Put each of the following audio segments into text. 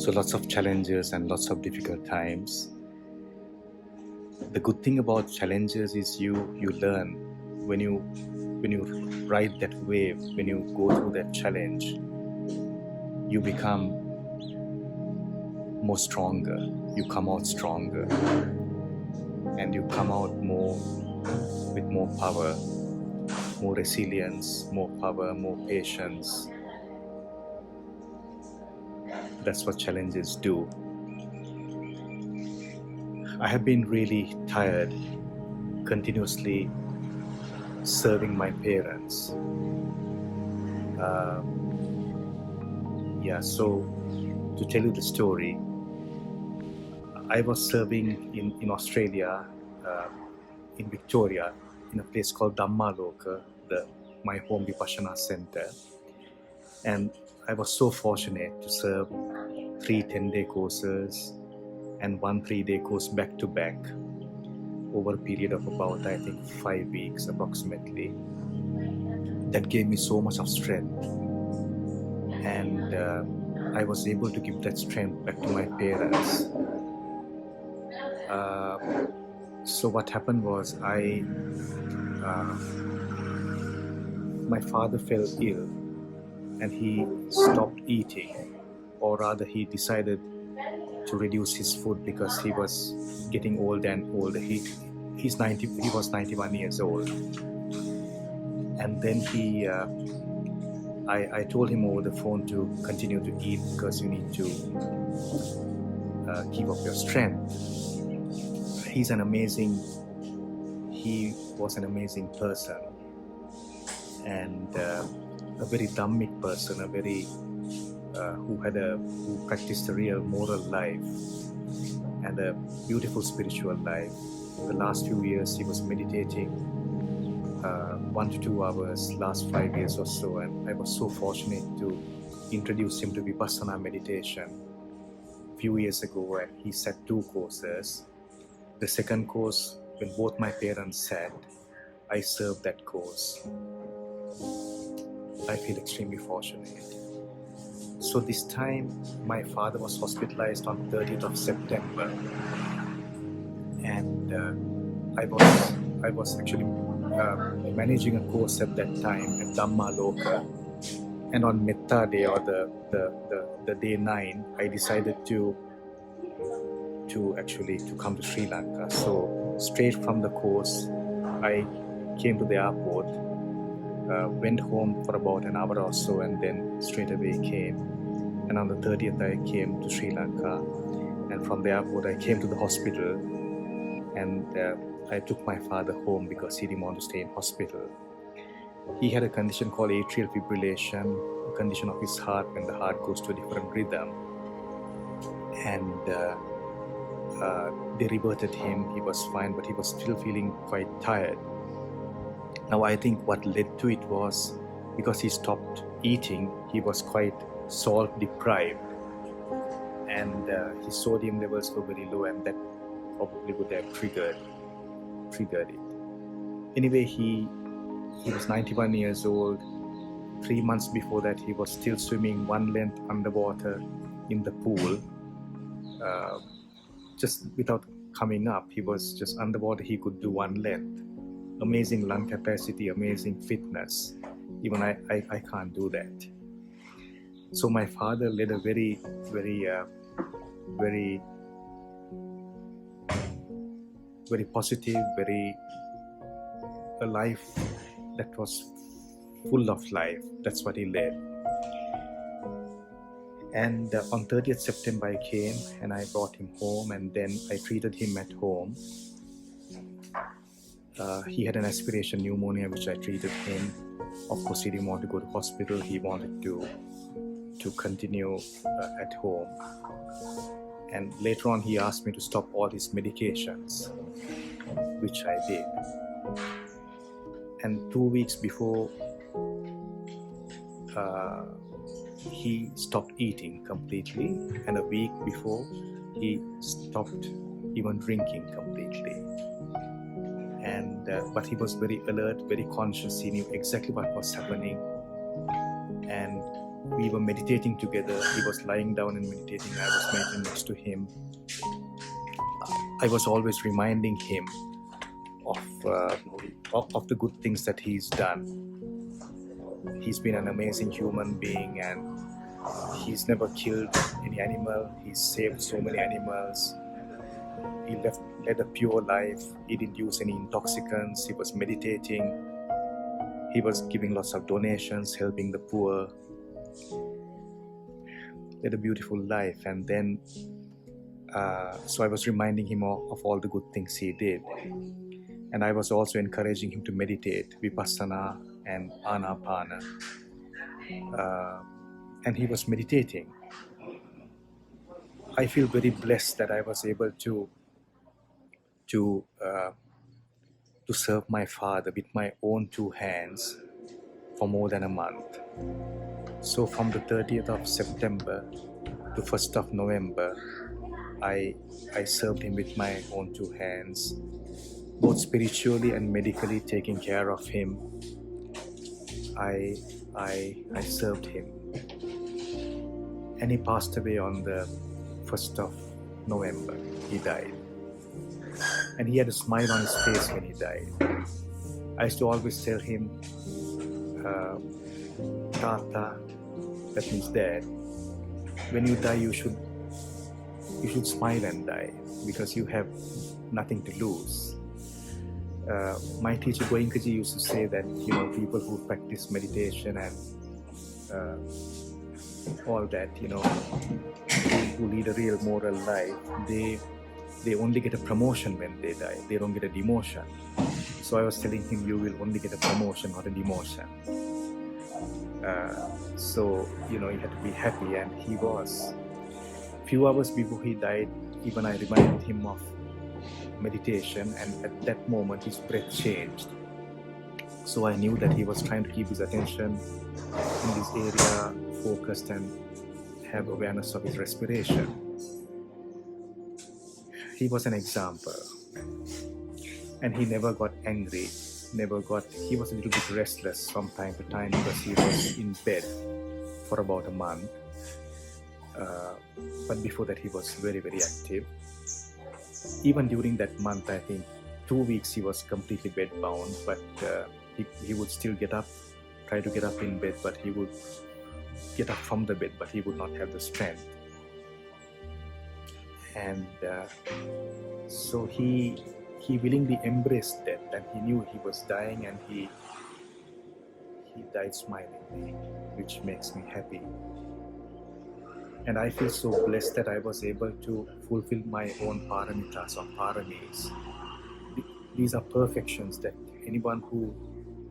So lots of challenges and lots of difficult times. The good thing about challenges is you learn when you ride that wave, when you go through that challenge, you become more stronger, you come out stronger, and you come out with more power, more resilience, more power, more patience. That's what challenges do. I have been really tired continuously serving my parents. So to tell you the story, I was serving in Australia, in Victoria, in a place called Dhammaloka, my home Vipassana center. And I was so fortunate to serve 3 10-day courses and 1 3-day course back to back over a period of about, I think, 5 weeks approximately. That gave me so much of strength. And I was able to give that strength back to my parents. So what happened was my father fell ill and he stopped eating, or rather he decided to reduce his food because he was getting older and older. He was 91 years old. And then I told him over the phone to continue to eat because you need to keep up your strength. He was an amazing person, and a very Dhammic person, who practiced a real moral life and a beautiful spiritual life. The last few years he was meditating 1 to 2 hours, last 5 years or so, and I was so fortunate to introduce him to Vipassana Meditation a few years ago, and he sat 2 courses. The second course, when both my parents sat, I served that course. I feel extremely fortunate. So this time, my father was hospitalized on 30th of September, and I was actually managing a course at that time at Dhammaloka, and on Metta Day, or the day 9, I decided to come to Sri Lanka. So straight from the course, I came to the airport, went home for about an hour or so, and then straight away came. And on the 30th, I came to Sri Lanka, and from the airport, I came to the hospital, and I took my father home because he didn't want to stay in hospital. He had a condition called atrial fibrillation, a condition of his heart when the heart goes to a different rhythm. And they reverted him. He was fine, but he was still feeling quite tired. Now, I think what led to it was because he stopped eating, he was quite salt deprived, and his sodium levels were very low, and that probably would have triggered it. Anyway, he was 91 years old. 3 months before that, he was still swimming 1 length underwater in the pool, just without coming up. He was just underwater. He could do 1 length. Amazing lung capacity, amazing fitness. Even I can't do that. So my father led a very, very, very, very positive, a life that was full of life. That's what he led. And on 30th September I came and I brought him home, and then I treated him at home. He had an aspiration pneumonia, which I treated him. Of course, he didn't want to go to hospital. He wanted to continue at home. And later on, he asked me to stop all his medications, which I did. And 2 weeks before, he stopped eating completely, and a week before, he stopped even drinking completely. And but he was very alert, very conscious. He knew exactly what was happening, and we were meditating together. He was lying down and meditating. I was meditating next to him. I was always reminding him of the good things that he's done. He's been an amazing human being, and he's never killed any animal. He's saved so many animals. He led a pure life. He didn't use any intoxicants. He was meditating. He was giving lots of donations, helping the poor. Led a beautiful life. And then, so I was reminding him of all the good things he did. And I was also encouraging him to meditate, Vipassana and Anapana. And he was meditating. I feel very blessed that I was able to serve my father with my own two hands for more than a month. So from the 30th of September to 1st of November, I served him with my own two hands, both spiritually and medically, taking care of him. I served him. And he passed away on the 1st of November. He died. And he had a smile on his face when he died. I used to always tell him, Tata, that means Dad, when you die you should smile and die, because you have nothing to lose. My teacher Goenkaji used to say that, people who practice meditation and all that, who lead a real moral life, they only get a promotion when they die. They don't get a demotion. So I was telling him, you will only get a promotion, not a demotion. So you had to be happy, and he was. Few hours before he died, even I reminded him of meditation, and at that moment his breath changed. So I knew that he was trying to keep his attention in this area focused and have awareness of his respiration. He was an example, and he never got angry, he was a little bit restless from time to time because he was in bed for about a month. But before that he was very, very active. Even during that month, I think 2 weeks he was completely bed bound, but he would still try to get up in bed, but he would get up from the bed, but he would not have the strength. And so he willingly embraced death, and he knew he was dying, and he died smilingly, which makes me happy. And I feel so blessed that I was able to fulfill my own paramitas or paramis. These are perfections that anyone who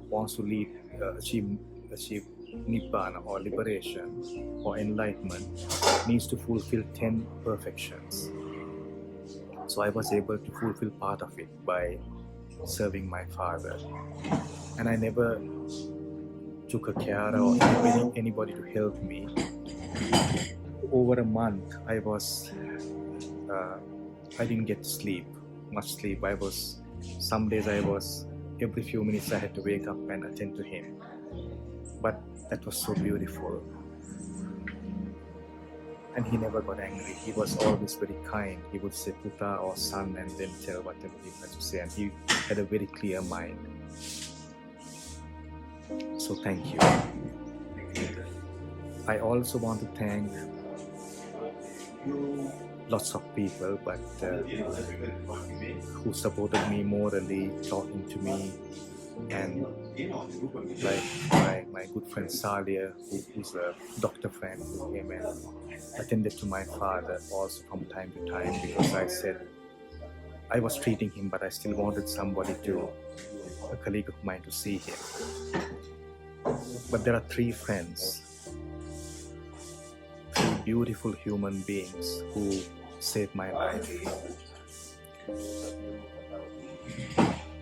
wants to achieve Nibbana or liberation or enlightenment needs to fulfill 10 perfections. So I was able to fulfill part of it by serving my father. And I never took a care or anybody to help me. Over a month, I didn't get much sleep. Some days every few minutes I had to wake up and attend to him. But that was so beautiful. And he never got angry. He was always very kind. He would say Puta or son and then tell whatever he had to say. And he had a very clear mind. So thank you. I also want to thank lots of people, but who supported me morally, talking to me, and like my good friend Salia, who's a doctor friend, who came and attended to my father also from time to time, because I said I was treating him, but I still wanted a colleague of mine to see him. But there are 3 friends, 3 beautiful human beings who saved my life,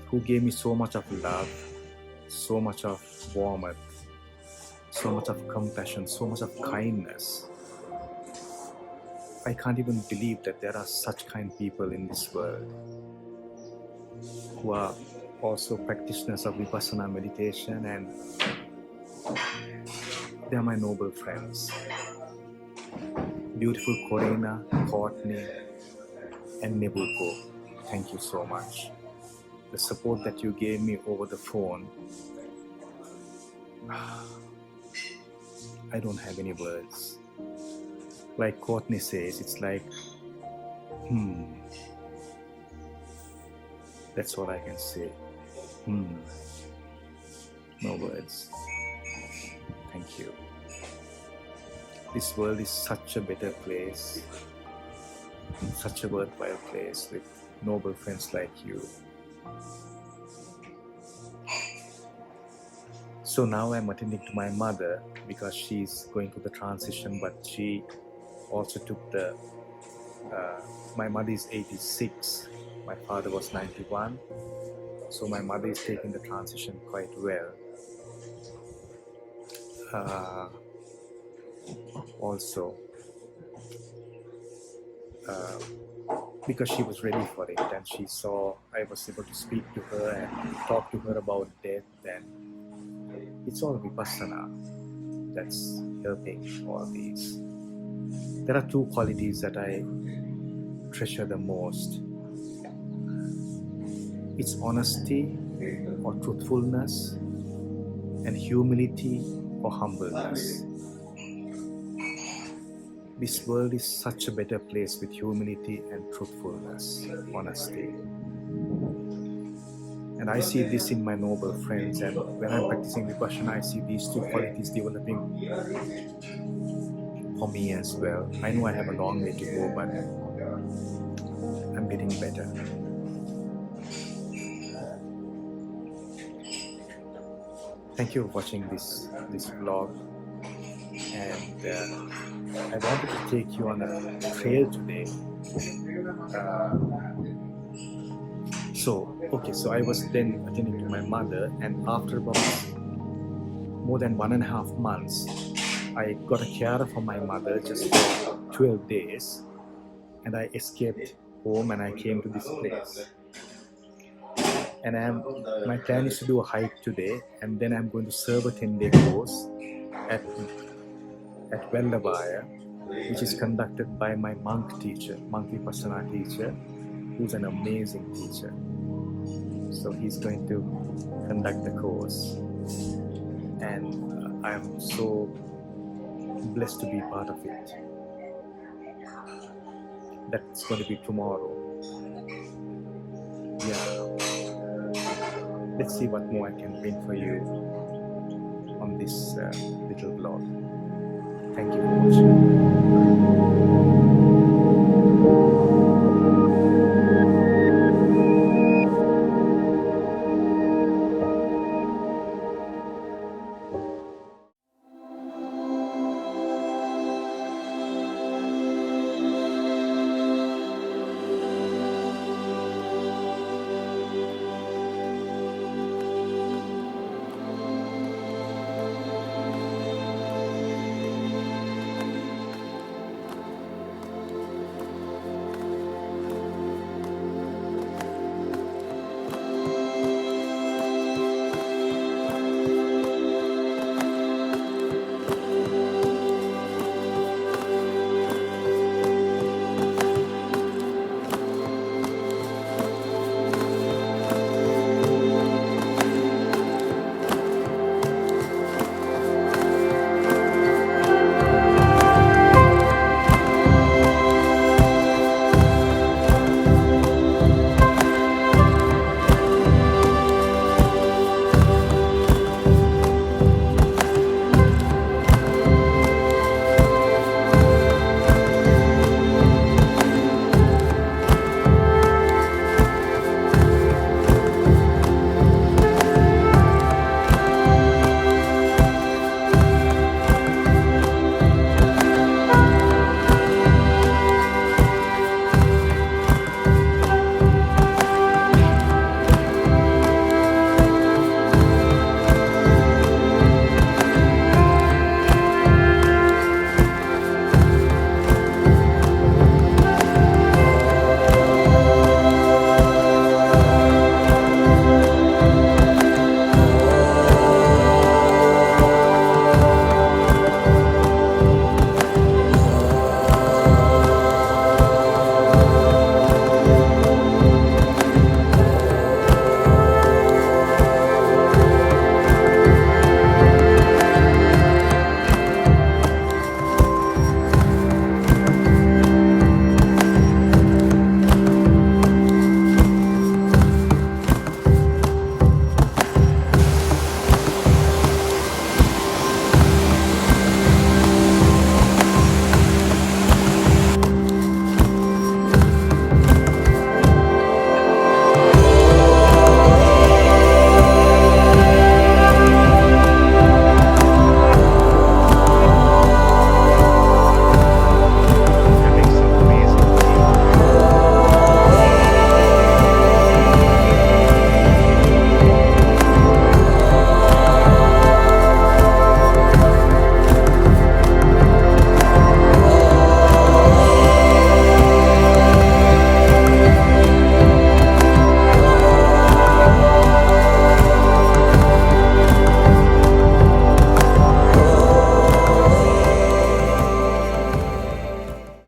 who gave me so much of love, so much of warmth, so much of compassion, so much of kindness. I can't even believe that there are such kind people in this world who are also practitioners of Vipassana meditation and They are my noble friends. Beautiful Corina, Courtney, and Nebuko. Thank you so much. The support that you gave me over the phone, I don't have any words. Like Courtney says, it's like, that's all I can say. No words. Thank you. This world is such a better place, such a worthwhile place with noble friends like you. So now I'm attending to my mother because she's going through the transition, but she also took the, my mother is 86, my father was 91, so my mother is taking the transition quite well. Also, because she was ready for it and she saw I was able to speak to her and talk to her about death, and it's all Vipassana that's helping all these. There are two qualities that I treasure the most. It's honesty or truthfulness, and humility or humbleness. This world is such a better place with humility and truthfulness, honesty. And I see this in my noble friends, and when I'm practicing Vipassana, I see these two qualities developing for me as well. I know I have a long way to go, but I'm getting better. Thank you for watching this vlog, and I wanted to take you on a trail today. So I was then attending to my mother, and after about more than 1.5 months, I got a carer for my mother just for 12 days, and I escaped home and I came to this place. And my plan is to do a hike today, and then I'm going to serve a 10-day course at Vellavaya, which is conducted by my monk Vipassana teacher, who's an amazing teacher. So he's going to conduct the course, and I'm so blessed to be part of it. That's going to be tomorrow. Yeah. Let's see what more I can bring for you on this little vlog. Thank you for watching.